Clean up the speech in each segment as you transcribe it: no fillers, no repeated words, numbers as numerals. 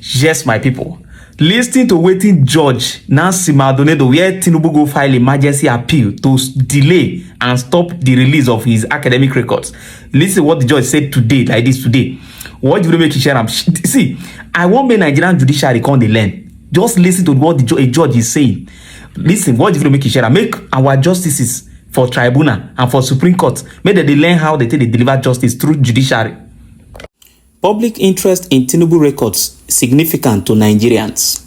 Yes, my people. Listening to waiting judge Nancy Maldonado where Tinubu go file emergency appeal to delay and stop the release of his academic records. Listen what the judge said today, like this today. What do you make you share? See, I want my Nigerian judiciary come dey learn. Just listen to what a judge is saying. Listen, what do you make you share? Make our justices for tribunal and for Supreme Court, make they learn how they take deliver justice through judiciary. Public interest in Tinubu records significant to Nigerians.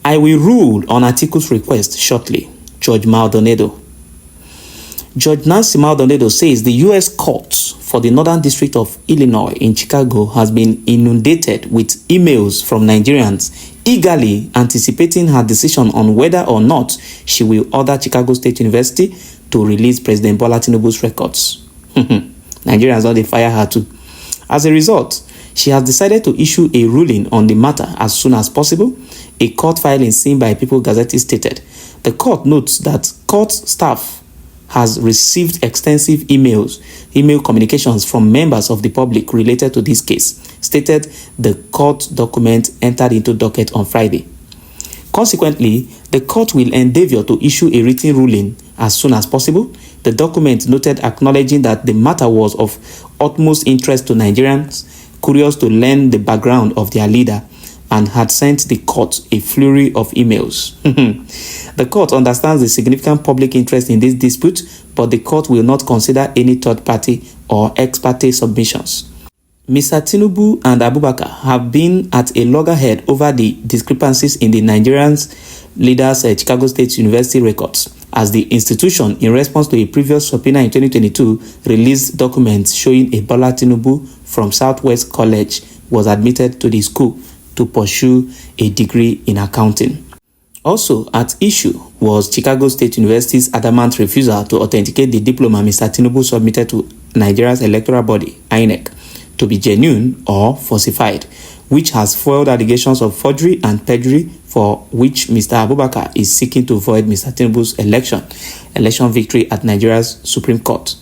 I will rule on Atiku's request shortly. Judge Maldonado. Judge Nancy Maldonado says the U.S. court for the Northern District of Illinois in Chicago has been inundated with emails from Nigerians eagerly anticipating her decision on whether or not she will order Chicago State University to release President Bola Tinubu's records. Nigerians don't fire her too. As a result, she has decided to issue a ruling on the matter as soon as possible. A court filing seen by People Gazette stated. The court notes that court staff has received extensive email communications from members of the public related to this case, stated the court document entered into docket on Friday. Consequently, the court will endeavor to issue a written ruling as soon as possible. The document noted acknowledging that the matter was of utmost interest to Nigerians, curious to learn the background of their leader, and had sent the court a flurry of emails. The court understands the significant public interest in this dispute, but the court will not consider any third party or ex parte submissions. Mr. Tinubu and Abubakar have been at a loggerhead over the discrepancies in the Nigerians leaders' Chicago State University records, as the institution, in response to a previous subpoena in 2022, released documents showing a Bola Tinubu from Southwest College was admitted to the school to pursue a degree in accounting. Also at issue was Chicago State University's adamant refusal to authenticate the diploma Mr. Tinubu submitted to Nigeria's electoral body, INEC, to be genuine or falsified, which has foiled allegations of forgery and perjury for which Mr. Abubakar is seeking to void Mr. Tinubu's election victory at Nigeria's Supreme Court.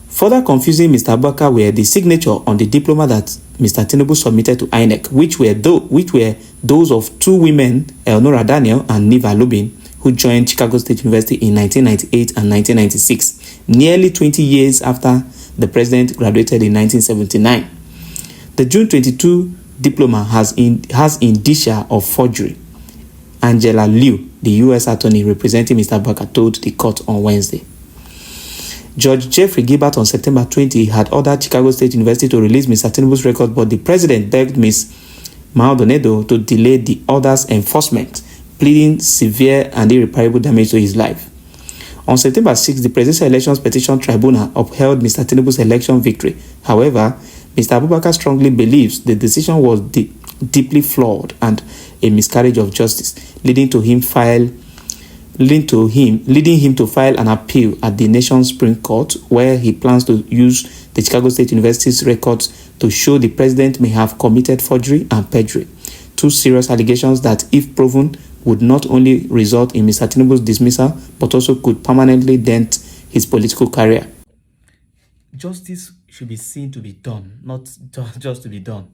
Further confusing Mr. Abubakar were the signature on the diploma that Mr. Tinubu submitted to INEC, which were those of two women, Elnora Daniel and Niva Lubin, who joined Chicago State University in 1998 and 1996, nearly 20 years after the president graduated in 1979. The June 22 diploma has indicia of forgery. Angela Liu, the U.S. attorney representing Mr. Abubakar, told the court on Wednesday. Judge Jeffrey Gilbert on September 20 had ordered Chicago State University to release Mr. Tinubu's record, but the president begged Ms. Maldonado to delay the order's enforcement, pleading severe and irreparable damage to his life. On September 6, the Presidential Elections Petition Tribunal upheld Mr. Tinubu's election victory. However, Mr. Abubakar strongly believes the decision was deeply flawed and a miscarriage of justice, leading him to file an appeal at the nation's Supreme Court, where he plans to use the Chicago State University's records to show the president may have committed forgery and perjury, two serious allegations that, if proven, would not only result in Mr. Tinubu's dismissal, but also could permanently dent his political career. Justice should be seen to be done, not just to be done.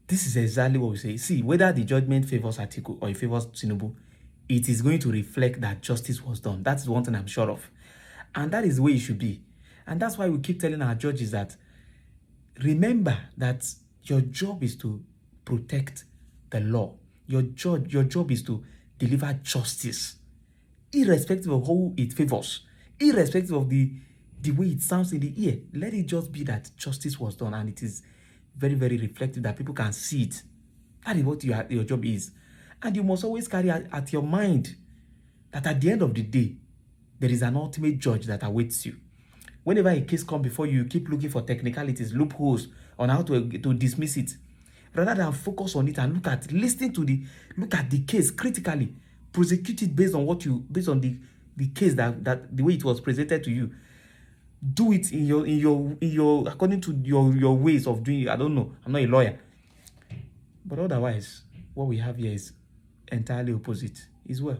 This is exactly what we say. See, whether the judgment favors Atiku or it favors Tinubu, it is going to reflect that justice was done. That's one thing I'm sure of. And that is the way it should be. And that's why we keep telling our judges that, remember that your job is to protect the law. Your job is to deliver justice, irrespective of who it favors, irrespective of the way it sounds in the ear. Let it just be that justice was done, and it is very, very reflective that people can see it. That is what your job is. And you must always carry at your mind that at the end of the day, there is an ultimate judge that awaits you. Whenever a case comes before you, you keep looking for technicalities, loopholes on how to dismiss it, rather than focus on it and look at the case critically, prosecute it based on the case that the way it was presented to you. Do it in your according to your ways of doing it. I don't know. I'm not a lawyer, but otherwise, what we have here is entirely opposite. Is well,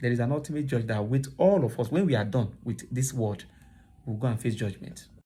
there is an ultimate judge that awaits all of us. When we are done with this world, we'll go and face judgment.